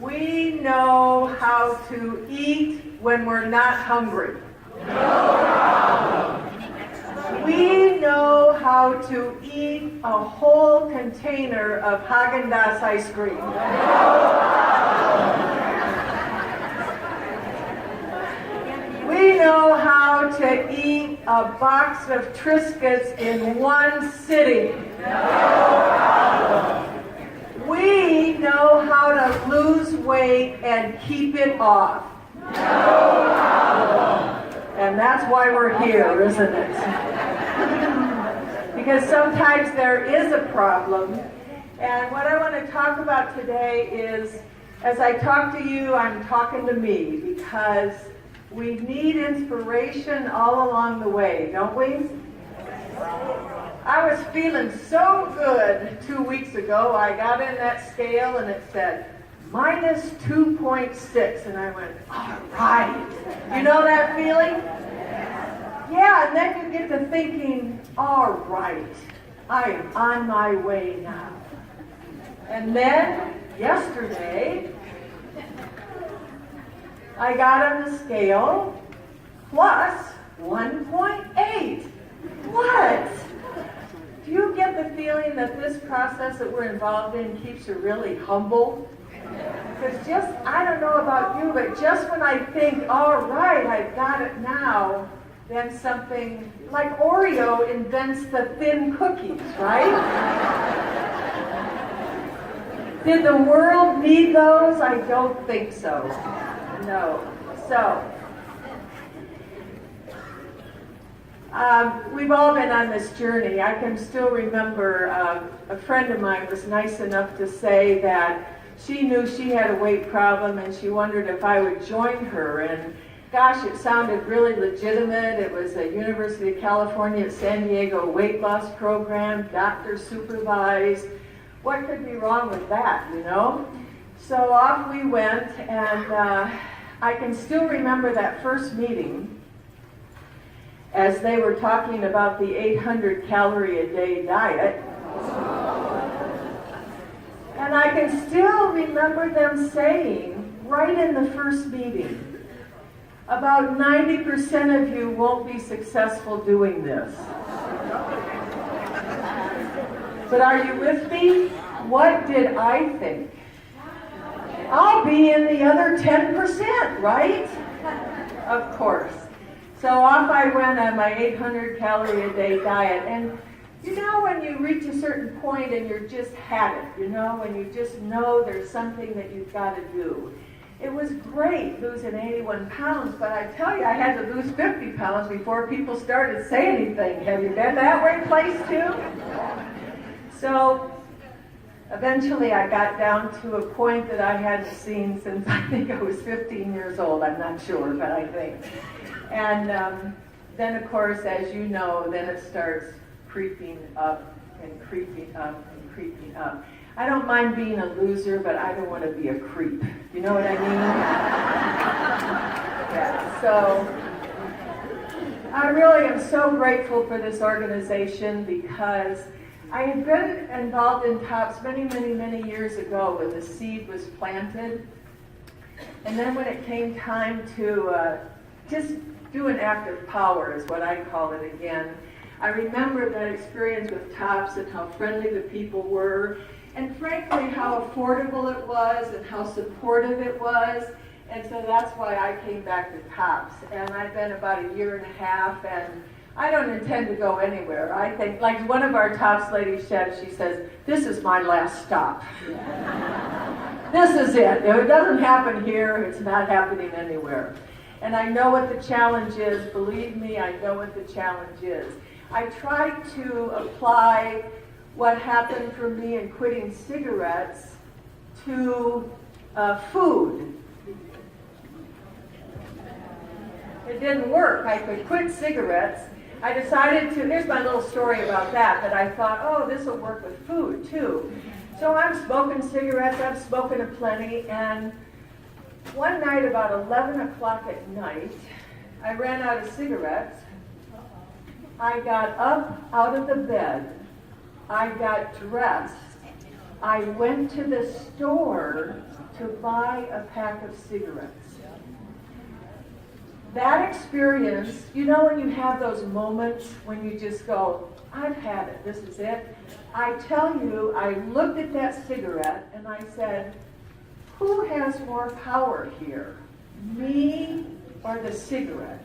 We know how to eat when we're not hungry. We know how to eat a whole container of Haagen-Dazs ice cream. We know how to eat a box of Triscuits in one sitting. We know how to lose weight and keep it off. And that's why we're here, isn't it? Because sometimes there is a problem. And what I want to talk about today is, as I talk to you, I'm talking to me, because we need inspiration all along the way, don't we? I was feeling so good 2 weeks ago. I got in that scale and it said minus 2.6, and I went, all right. You know that feeling? Yeah, and then you get to thinking, all right, I am on my way now. And then yesterday, I got on the scale plus 1.8. What? Do you get the feeling that this process that we're involved in keeps you really humble? Because just, I don't know about you, but just when I think, all right, I've got it now, then something, like Oreo invents the thin cookies, right? Did the world need those? I don't think so. No. So, we've all been on this journey. I can still remember a friend of mine was nice enough to say that she knew she had a weight problem and she wondered if I would join her. And gosh, it sounded really legitimate. It was a University of California at San Diego weight loss program, doctor supervised. What could be wrong with that, you know? So off we went, and I can still remember that first meeting as they were talking about the 800 calorie a day diet. And I can still remember them saying, right in the first meeting, about 90% of you won't be successful doing this. But are you with me? What did I think? I'll be in the other 10%, right? Of course. So off I went on my 800 calorie a day diet. And you know when you reach a certain point and you're just had it, you know, when you just know there's something that you've got to do. It was great losing 81 pounds, but I tell you, I had to lose 50 pounds before people started saying anything. Have you been that way place too? So eventually I got down to a point that I hadn't seen since I think I was 15 years old. I'm not sure, but I think. And then of course, as you know, then it starts creeping up and creeping up and creeping up. I don't mind being a loser, but I don't want to be a creep. You know what I mean? Yeah, so I really am so grateful for this organization, because I had been involved in TOPS many, many, many years ago when the seed was planted. And then when it came time to just do an act of power, is what I call it again, I remember that experience with TOPS and how friendly the people were, and frankly how affordable it was and how supportive it was. And so that's why I came back to TOPS. And I've been about a year and a half, and I don't intend to go anywhere. I think, like one of our TOPS ladies said, she says, this is my last stop. This is it. If it doesn't happen here, it's not happening anywhere. And I know what the challenge is. Believe me, I know what the challenge is. I tried to apply what happened for me in quitting cigarettes to food. It didn't work. I could quit cigarettes. I decided to, here's my little story about that, that I thought, oh, this will work with food too. So I'm smoking cigarettes, I'm smoking a plenty, and one night about 11 o'clock at night, I ran out of cigarettes. I got up out of the bed, I got dressed, I went to the store to buy a pack of cigarettes. That experience, you know when you have those moments when you just go, I've had it, this is it. I tell you, I looked at that cigarette and I said, who has more power here, me or the cigarette?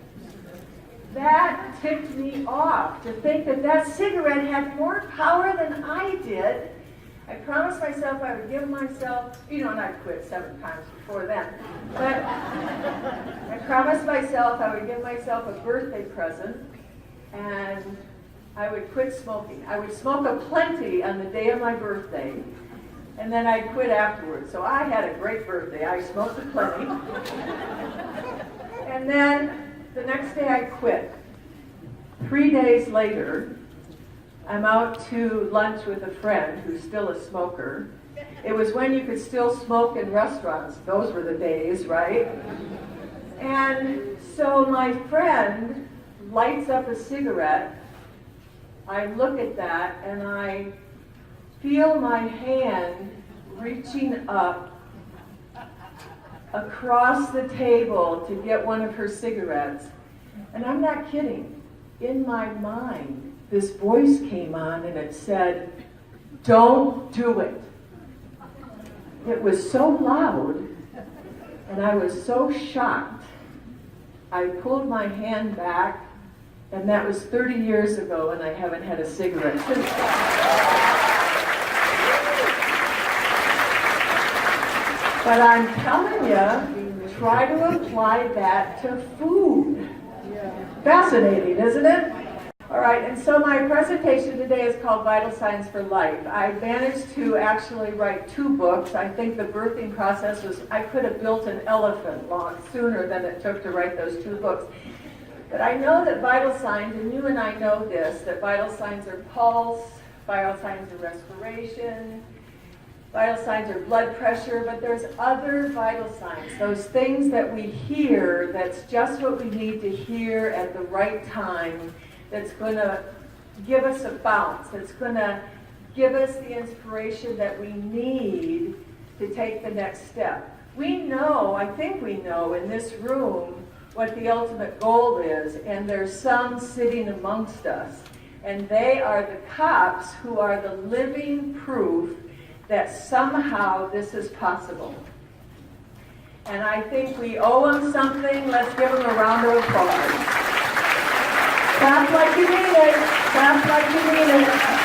That ticked me off to think that that cigarette had more power than I did. I promised myself I would give myself, and I quit 7 times before then, but I promised myself I would give myself a birthday present and I would quit smoking. I would smoke a plenty on the day of my birthday and then I'd quit afterwards. So I had a great birthday. I smoked a plenty. And then the next day I quit. 3 days later, I'm out to lunch with a friend who's still a smoker. It was when you could still smoke in restaurants. Those were the days, right? And so my friend lights up a cigarette. I look at that and I feel my hand reaching up across the table to get one of her cigarettes. And I'm not kidding. In my mind, this voice came on and it said, don't do it. It was so loud and I was so shocked. I pulled my hand back, and that was 30 years ago, and I haven't had a cigarette since then. But I'm telling you, try to apply that to food. Fascinating, isn't it? All right, and so my presentation today is called Vital Signs for Life. I managed to actually write 2 books. I think the birthing process was, I could have built an elephant long sooner than it took to write those 2 books. But I know that vital signs, and you and I know this, that vital signs are pulse, vital signs are respiration, vital signs are blood pressure, but there's other vital signs, those things that we hear that's just what we need to hear at the right time, that's going to give us a bounce, that's going to give us the inspiration that we need to take the next step. We know, I think we know in this room what the ultimate goal is, and there's some sitting amongst us, and they are the cops who are the living proof that somehow this is possible. And I think we owe them something. Let's give them a round of applause. Clap like you mean it. Clap like you mean it.